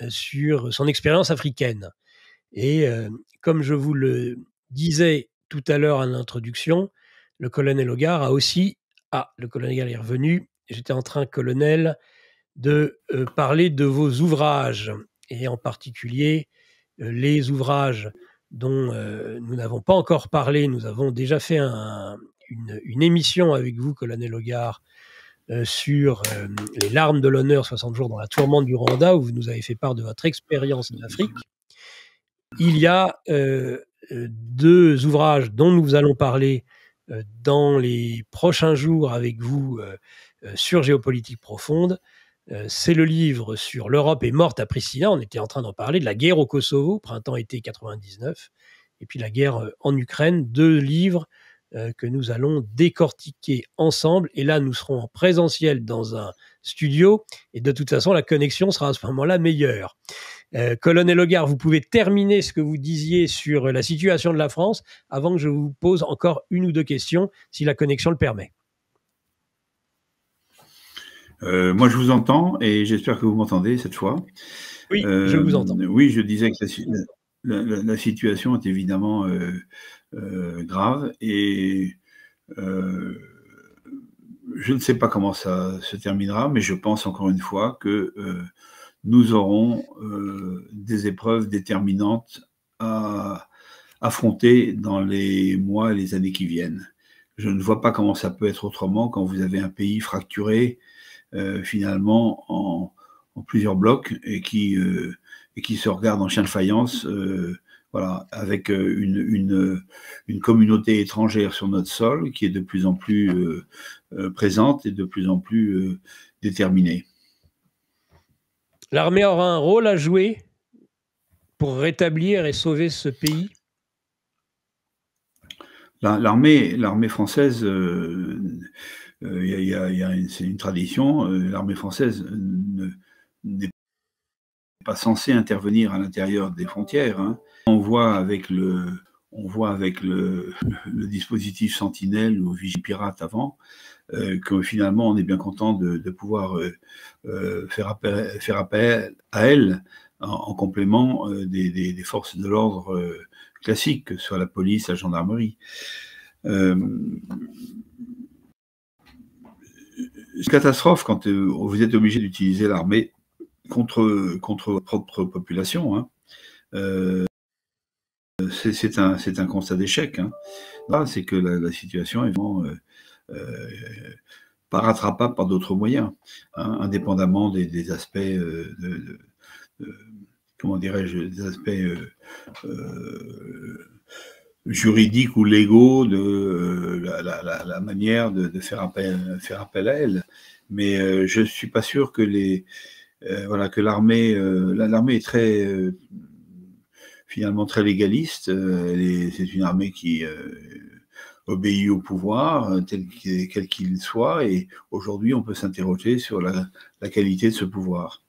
sur son expérience africaine. Et comme je vous le disais tout à l'heure à l'introduction, le colonel Hogar a aussi le colonel Hogar est revenu. J'étais en train, colonel, de parler de vos ouvrages, et en particulier les ouvrages dont nous n'avons pas encore parlé. Nous avons déjà fait une émission avec vous, colonel Hogar, sur les larmes de l'honneur, 60 jours dans la tourmente du Rwanda, où vous nous avez fait part de votre expérience en Afrique. Il y a 2 ouvrages dont nous allons parler dans les prochains jours avec vous sur Géopolitique profonde. C'est le livre sur l'Europe est morte à Pristina. On était en train d'en parler, de la guerre au Kosovo, printemps-été 99, et puis la guerre en Ukraine. 2 livres que nous allons décortiquer ensemble. Et là, nous serons en présentiel dans un studio, et de toute façon, la connexion sera à ce moment-là meilleure. Colonel Hogar, vous pouvez terminer ce que vous disiez sur la situation de la France avant que je vous pose encore 1 ou 2 questions, si la connexion le permet. Moi, je vous entends et j'espère que vous m'entendez cette fois. Oui, je vous entends. Oui, je disais que la situation est évidemment grave et je ne sais pas comment ça se terminera, mais je pense encore une fois que nous aurons des épreuves déterminantes à affronter dans les mois et les années qui viennent. Je ne vois pas comment ça peut être autrement quand vous avez un pays fracturé finalement en plusieurs blocs et qui se regardent en chien de faïence, voilà, avec une communauté étrangère sur notre sol qui est de plus en plus présente et de plus en plus déterminée. L'armée aura un rôle à jouer pour rétablir et sauver ce pays? L'armée française, c'est une tradition, l'armée française n'est pas censée intervenir à l'intérieur des frontières, hein. On voit avec le dispositif Sentinelle ou Vigipirate avant, que finalement on est bien content de pouvoir faire appel à elle en complément des forces de l'ordre classiques, que ce soit la police, la gendarmerie. C'est catastrophe quand vous êtes obligé d'utiliser l'armée contre votre propre population, hein. C'est un constat d'échec, hein. Là, c'est que la situation est vraiment pas rattrapable par d'autres moyens, hein, indépendamment des aspects comment dirais-je, des aspects juridiques ou légaux de la manière de faire appel à elle. Mais je suis pas sûr que voilà, que l'armée est très finalement très légaliste. C'est une armée qui obéit au pouvoir, quel qu'il soit, et aujourd'hui on peut s'interroger sur la qualité de ce pouvoir.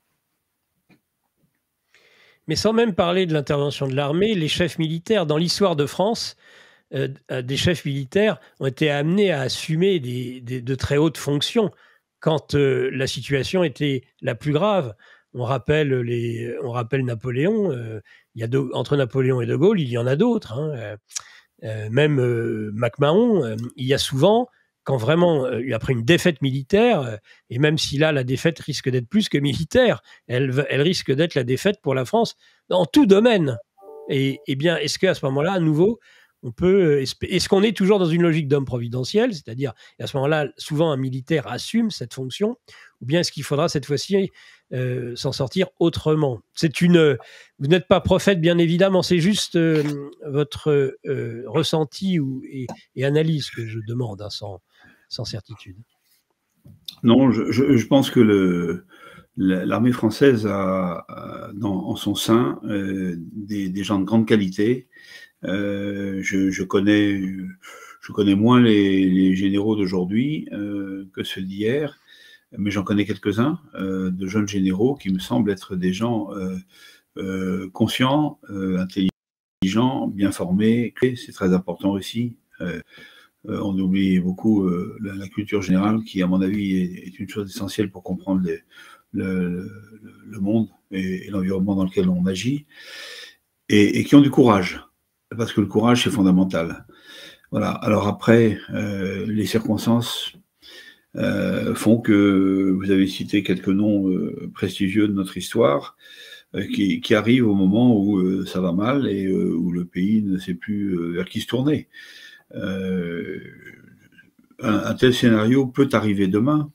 Mais sans même parler de l'intervention de l'armée, les chefs militaires, dans l'histoire de France, des chefs militaires ont été amenés à assumer de très hautes fonctions quand la situation était la plus grave. On rappelle Napoléon, entre Napoléon et De Gaulle, il y en a d'autres, hein. Même MacMahon, il y a souvent, quand vraiment, après une défaite militaire, et même si là, la défaite risque d'être plus que militaire, elle risque d'être la défaite pour la France dans tout domaine. Et bien, est-ce qu'à ce moment-là, à nouveau, est-ce qu'on est toujours dans une logique d'homme providentiel, c'est-à-dire, à ce moment-là, souvent un militaire assume cette fonction, ou bien est-ce qu'il faudra cette fois-ci s'en sortir autrement? Vous n'êtes pas prophète, bien évidemment, c'est juste votre ressenti et analyse que je demande, hein, sans certitude. Non, je pense que l'armée française a en son sein des gens de grande qualité. Je Je connais moins les généraux d'aujourd'hui que ceux d'hier, mais j'en connais quelques-uns, de jeunes généraux qui me semblent être des gens conscients, intelligents, bien formés. C'est très important aussi. On oublie beaucoup la culture générale qui, à mon avis, est une chose essentielle pour comprendre le monde et l'environnement dans lequel on agit, et qui ont du courage, parce que le courage, c'est fondamental. Voilà. Alors après, les circonstances font que vous avez cité quelques noms prestigieux de notre histoire qui arrivent au moment où ça va mal et où le pays ne sait plus vers qui se tourner. Un tel scénario peut arriver demain.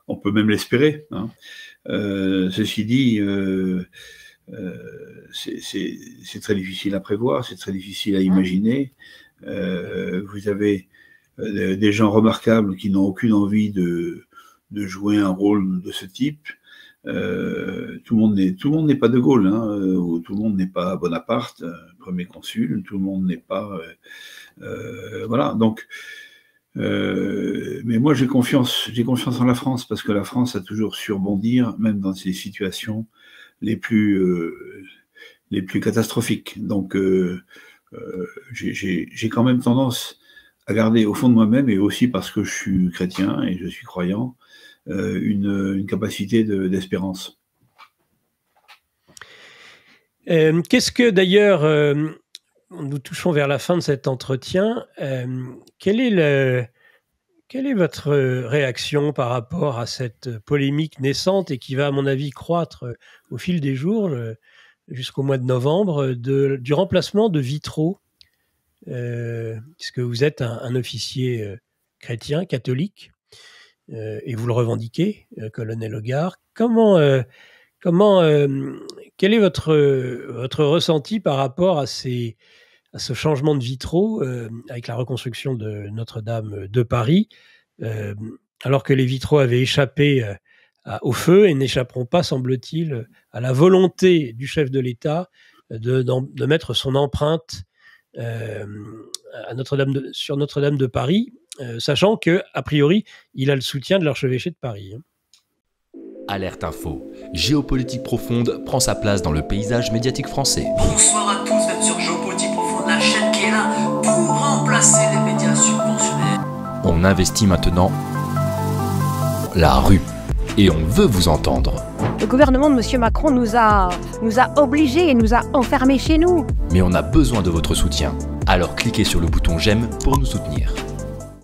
On peut même l'espérer. Hein. Ceci dit, c'est très difficile à prévoir, c'est très difficile à imaginer. Vous avez des gens remarquables qui n'ont aucune envie de jouer un rôle de ce type. Tout le monde n'est pas De Gaulle, hein, ou tout le monde n'est pas Bonaparte, premier consul, tout le monde n'est pas... voilà, donc... mais moi j'ai confiance en la France, parce que la France a toujours su rebondir, même dans ces situations les plus catastrophiques. Donc j'ai quand même tendance à garder au fond de moi-même, et aussi parce que je suis chrétien et je suis croyant, une capacité d'espérance. Qu'est-ce que d'ailleurs, nous touchons vers la fin de cet entretien, quelle est votre réaction par rapport à cette polémique naissante et qui va, à mon avis, croître au fil des jours jusqu'au mois de novembre, du remplacement de vitraux, puisque vous êtes un officier chrétien, catholique, et vous le revendiquez, colonel Hogar. Quel est votre ressenti par rapport à ce changement de vitraux avec la reconstruction de Notre-Dame de Paris, alors que les vitraux avaient échappé au feu et n'échapperont pas, semble-t-il, à la volonté du chef de l'État de mettre son empreinte sur Notre-Dame de Paris, sachant qu'a priori, il a le soutien de l'archevêché de Paris. Alerte Info. Géopolitique profonde prend sa place dans le paysage médiatique français. Bonsoir à tous, vous êtes sur Géopolitique profonde, la chaîne qui est là pour remplacer les médias subventionnés. On investit maintenant la rue et on veut vous entendre. Le gouvernement de M. Macron nous a obligés et nous a enfermés chez nous. Mais on a besoin de votre soutien. Alors cliquez sur le bouton j'aime pour nous soutenir.